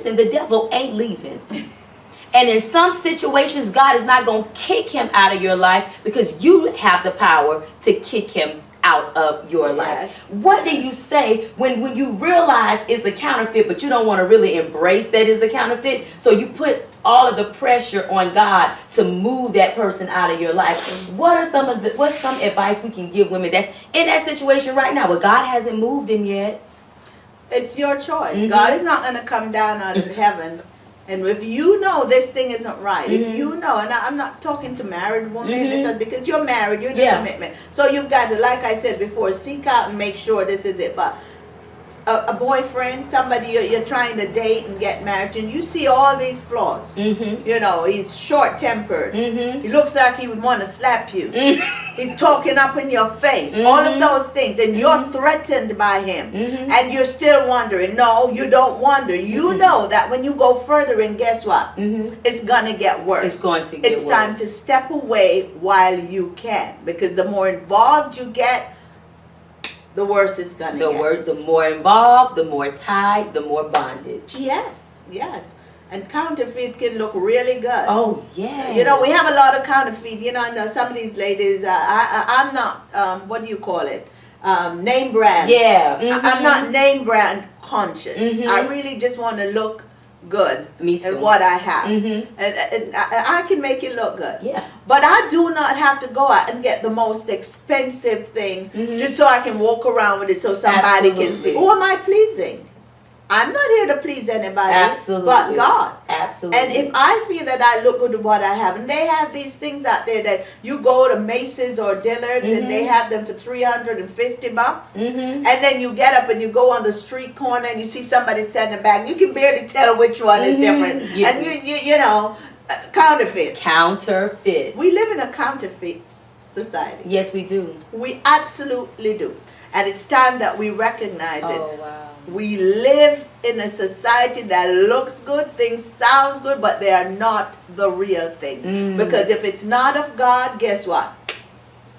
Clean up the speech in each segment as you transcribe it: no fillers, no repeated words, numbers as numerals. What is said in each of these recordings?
listen, the devil ain't leaving. And in some situations, God is not going to kick him out of your life because you have the power to kick him out of your life. What do you say when you realize it's a counterfeit, but you don't want to really embrace that it's a counterfeit? So you put all of the pressure on God to move that person out of your life. What's some advice we can give women that's in that situation right now, but God hasn't moved him yet? It's your choice. God is not going to come down out of heaven. And if you know this thing isn't right, if you know, and I'm not talking to married women, because you're married, you're in commitment. So you've got to, like I said before, seek out and make sure this is it. But a boyfriend, somebody you're trying to date and get married, and you see all these flaws. You know, he's short-tempered. He looks like he would want to slap you. He's talking up in your face. All of those things. And you're threatened by him. And you're still wondering. No, you don't wonder. You know that when you go further, and guess what? It's going to get worse. It's going to get worse. It's time to step away while you can. Because the more involved you get, the worse it's going to get. The more involved, the more tied, the more bondage. Yes, yes. And counterfeit can look really good. Oh, yeah. You know, we have a lot of counterfeit. You know, and some of these ladies, I'm not, what do you call it? Name brand. Yeah. I'm not name brand conscious. I really just want to look good. Me too. And what I have. And I can make it look good. Yeah. But I do not have to go out and get the most expensive thing just so I can walk around with it so somebody can see. Who am I pleasing? I'm not here to please anybody but God. Absolutely. And if I feel that I look good with what I have, and they have these things out there that you go to Macy's or Dillard's and they have them for $350, and then you get up and you go on the street corner and you see somebody selling a bag, you can barely tell which one is different. And you know, counterfeit. Counterfeit. We live in a counterfeit society. Yes, we do. We absolutely do. And it's time that we recognize it. Oh, wow. We live in a society that looks good, things sounds good, but they are not the real thing. Because if it's not of God, guess what?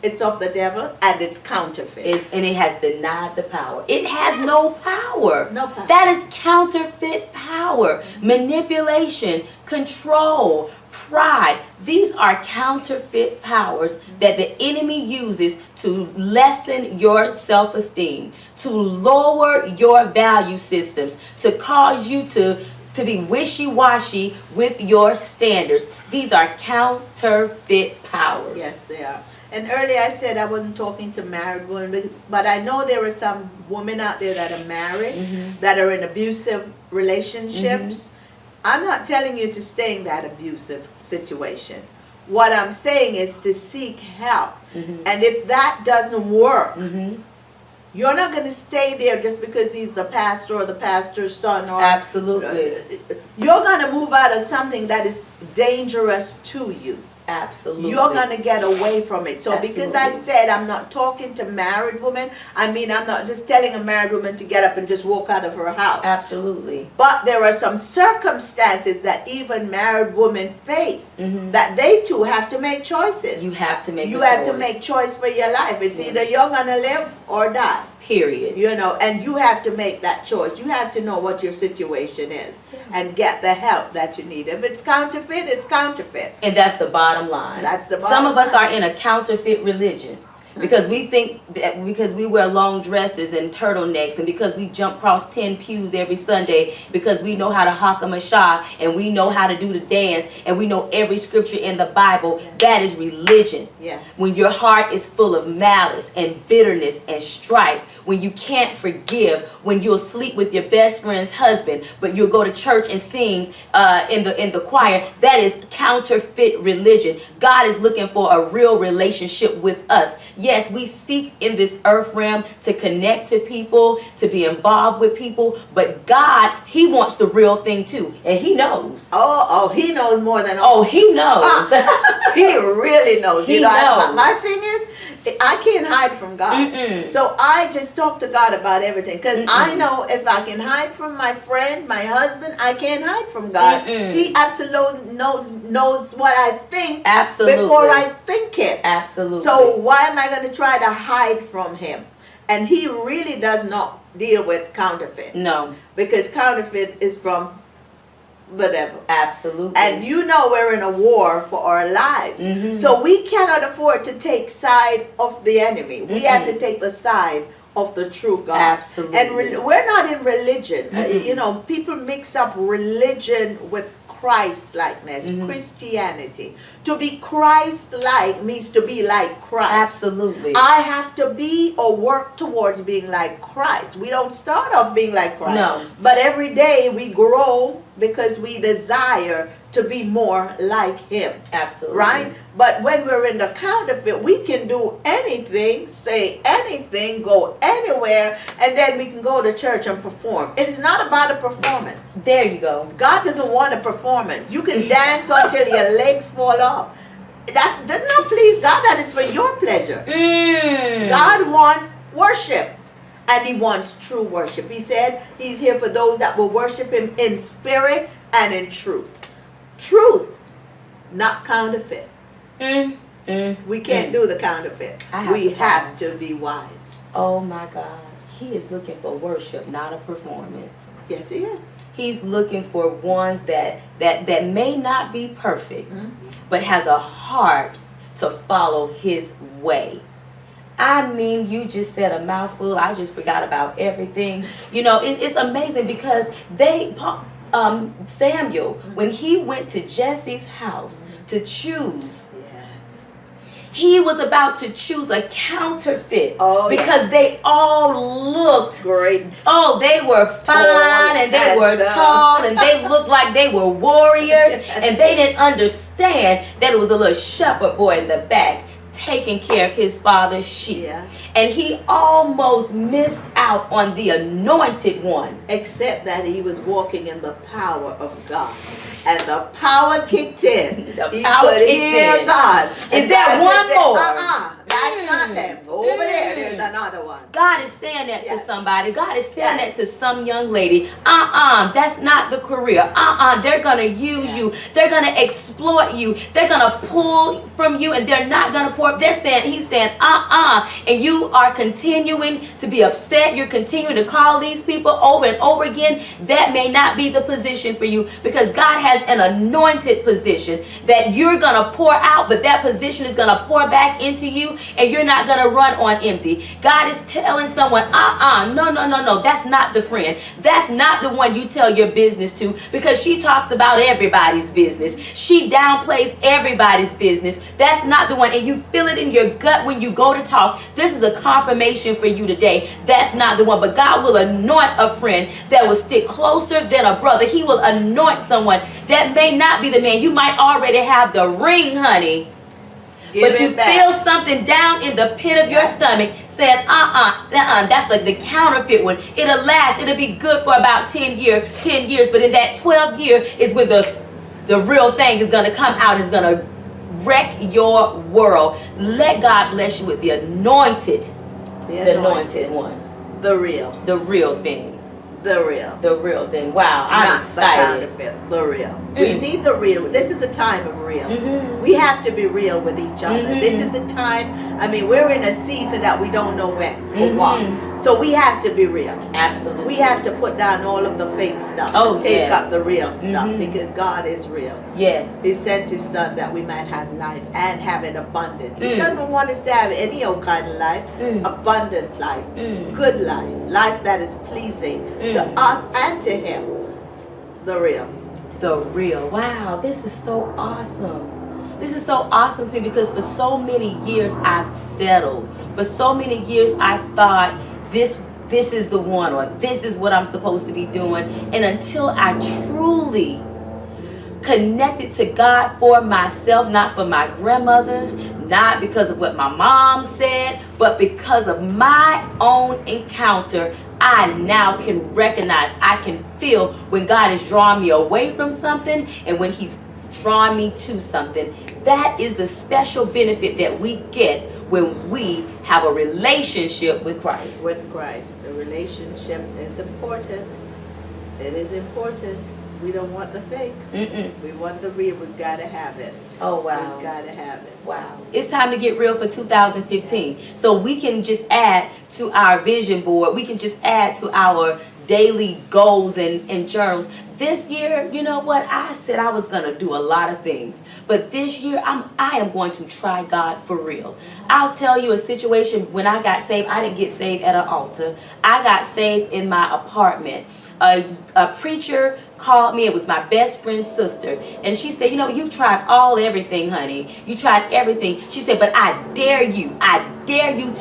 It's of the devil and it's counterfeit. And it has denied the power. It has no power. No power. That is counterfeit power. Manipulation, control, pride. These are counterfeit powers that the enemy uses to lessen your self-esteem, to lower your value systems, to cause you to be wishy-washy with your standards. These are counterfeit powers. Yes, they are. And earlier I said I wasn't talking to married women, but I know there are some women out there that are married, that are in abusive relationships. I'm not telling you to stay in that abusive situation. What I'm saying is to seek help. And if that doesn't work, you're not going to stay there just because he's the pastor or the pastor's son. Or Absolutely. You're going to move out of something that is dangerous to you. Absolutely. You're going to get away from it. So because I said I'm not talking to married women, I mean I'm not just telling a married woman to get up and just walk out of her house. Absolutely. But there are some circumstances that even married women face that they too have to make choices. You have to make You have to make choice for your life. It's either you're going to live or die. Period. You know, and you have to make that choice. You have to know what your situation is and get the help that you need. If it's counterfeit, it's counterfeit. And that's the bottom line. That's the bottom Some of us line. are in a counterfeit religion. Because we think that because we wear long dresses and turtlenecks, and because we jump across 10 pews every Sunday, because we know how to hakam shah, and we know how to do the dance, and we know every scripture in the Bible, that is religion. Yes. When your heart is full of malice and bitterness and strife, when you can't forgive, when you'll sleep with your best friend's husband, but you'll go to church and sing in the choir, that is counterfeit religion. God is looking for a real relationship with us. Yes, we seek in this earth realm to connect to people, to be involved with people, but God, he wants the real thing too, and he knows. Oh, he knows more than all. Oh, he knows. He really knows. He you know, knows. My thing is, I can't hide from God. So I just talk to God about everything. Because I know if I can hide from my friend, my husband, I can't hide from God. He absolutely knows what I think before I think it. Absolutely. So why am I going to try to hide from him? And he really does not deal with counterfeit. No. Because counterfeit is from whatever. Absolutely. And you know we're in a war for our lives. Mm-hmm. So we cannot afford to take side of the enemy. We have to take the side of the true God. Absolutely. And we're not in religion. Mm-hmm. You know, people mix up religion with Christ-likeness, Mm-hmm. Christianity. To be Christ-like means to be like Christ. Absolutely. I have to be or work towards being like Christ. We don't start off being like Christ. No. But every day we grow because we desire to be more like Him. Absolutely. Right? But when we're in the counterfeit, we can do anything, say anything, go anywhere, and then we can go to church and perform. It is not about a performance. There you go. God doesn't want a performance. You can dance until your legs fall off. That does not please God. That is for your pleasure. God wants worship. And He wants true worship. He said He's here for those that will worship Him in spirit and in truth. Truth, not counterfeit. We can't do the counterfeit. We have to be wise. Oh my God. He is looking for worship, not a performance. Yes, He is. He's looking for ones that may not be perfect, but has a heart to follow His way. I mean, you just said a mouthful. I just forgot about everything. You know, it's amazing because Samuel, when he went to Jesse's house to choose, he was about to choose a counterfeit because they all looked great. Oh, they were fine and they were tall and they looked like they were warriors and they didn't understand that it was a little shepherd boy in the back taking care of his father's sheep. And he almost missed out on the anointed one. Except that he was walking in the power of God. And the power kicked in. The power kicked in. God. Is there one more? That's not them. Over there's another one. God is saying that to somebody. God is saying that to some young lady. That's not the career. They're going to use you. They're going to exploit you. They're going to pull from you and they're not going to pour up. He's saying, and you are continuing to be upset. You're continuing to call these people over and over again. That may not be the position for you because God has an anointed position that you're going to pour out, but that position is going to pour back into you and you're not going to run on empty. God is telling someone, no, that's not the friend. That's not the one you tell your business to because she talks about everybody's business. She downplays everybody's business. That's not the one. And you feel it in your gut when you go to talk. This is a confirmation for you today. That's not the one. But God will anoint a friend that will stick closer than a brother. He will anoint someone that may not be the man. You might already have the ring, honey. But you feel something down in the pit of your stomach saying, that's like the counterfeit one. It'll last. It'll be good for about 10 years. But in that 12th year is when the real thing is going to come out. It's going to wreck your world. Let God bless you with the anointed one. The real thing. The real thing. Wow, I'm excited. The real. We need the real. This is a time of real. We have to be real with each other. This is the time. I mean, we're in a season that we don't know when or what. So we have to be real. Absolutely. We have to put down all of the fake stuff and take up the real stuff because God is real. Yes. He sent His Son that we might have life and have it abundant. He doesn't want us to have any old kind of life. Abundant life. Good life. Life that is pleasing to us and to Him. The real. The real. Wow, this is so awesome. This is so awesome to me because for so many years I've settled. For so many years I thought this is the one or this is what I'm supposed to be doing. And until I truly connected to God for myself, not for my grandmother, not because of what my mom said, but because of my own encounter, I now can recognize, I can feel when God is drawing me away from something and when He's drawing me to something. That is the special benefit that we get when we have a relationship with Christ. With Christ. The relationship is important. It is important. We don't want the fake. We want the real. We've got to have it. Oh, wow. We've got to have it. Wow. It's time to get real for 2015. So we can just add to our vision board. We can just add to our daily goals and journals. this year, you know what? I said I was going to do a lot of things. But this year, I am going to try God for real. I'll tell you a situation when I got saved. I didn't get saved at an altar. I got saved in my apartment. A preacher called me. It was my best friend's sister. And she said, you know, you've tried everything, honey. You tried everything. She said, but I dare you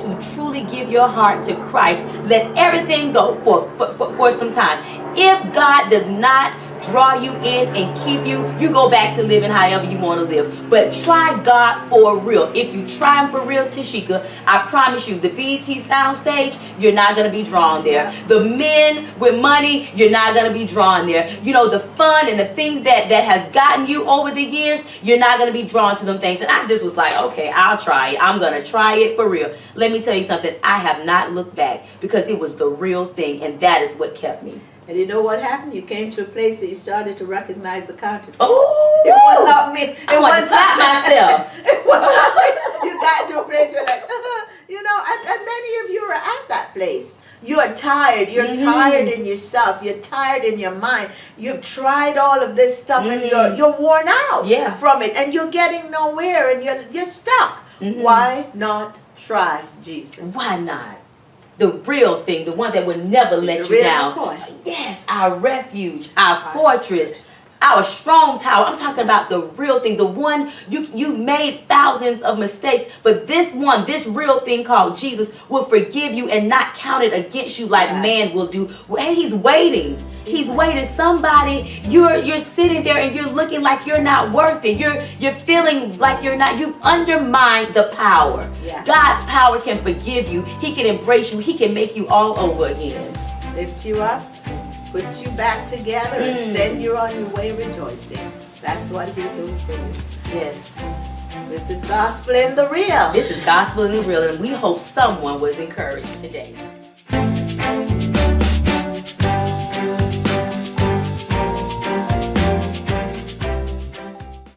to truly give your heart to Christ. Let everything go for some time. If God does not draw you in and keep you, you go back to living however you want to live. But try God for real. If you try Him for real, Tasheekia, I promise you, the BET soundstage, you're not going to be drawn there. The men with money, you're not going to be drawn there. You know, the fun and the things that has gotten you over the years, you're not going to be drawn to them things. And I just was like, okay, I'll try it. I'm going to try it for real. Let me tell you something. I have not looked back because it was the real thing, and that is what kept me. And you know what happened? You came to a place that you started to recognize the counterfeit. Oh, it was not me. I want to slap myself. It was not me. You got to a place you're like, you know, and many of you are at that place. You are tired. You're tired in yourself. You're tired in your mind. You've tried all of this stuff and you're worn out from it, and you're getting nowhere, and you're stuck. Why not try Jesus? Why not? The real thing, the one that will never let you down. McCoy. Yes, our refuge, our fortress, our strong tower. I'm talking about the real thing, the one you've made thousands of mistakes, but this one, this real thing called Jesus will forgive you and not count it against you like man will do. Hey, He's waiting. He's waiting. Somebody, you're sitting there and you're looking like you're not worth it. You're feeling like you're not. You've undermined the power. God's power can forgive you. He can embrace you. He can make you all over again. Lift you up, put you back together, and send you on your way rejoicing. That's what He's doing for you. Yes. This is Gospel in the Real. This is Gospel in the Real, and we hope someone was encouraged today.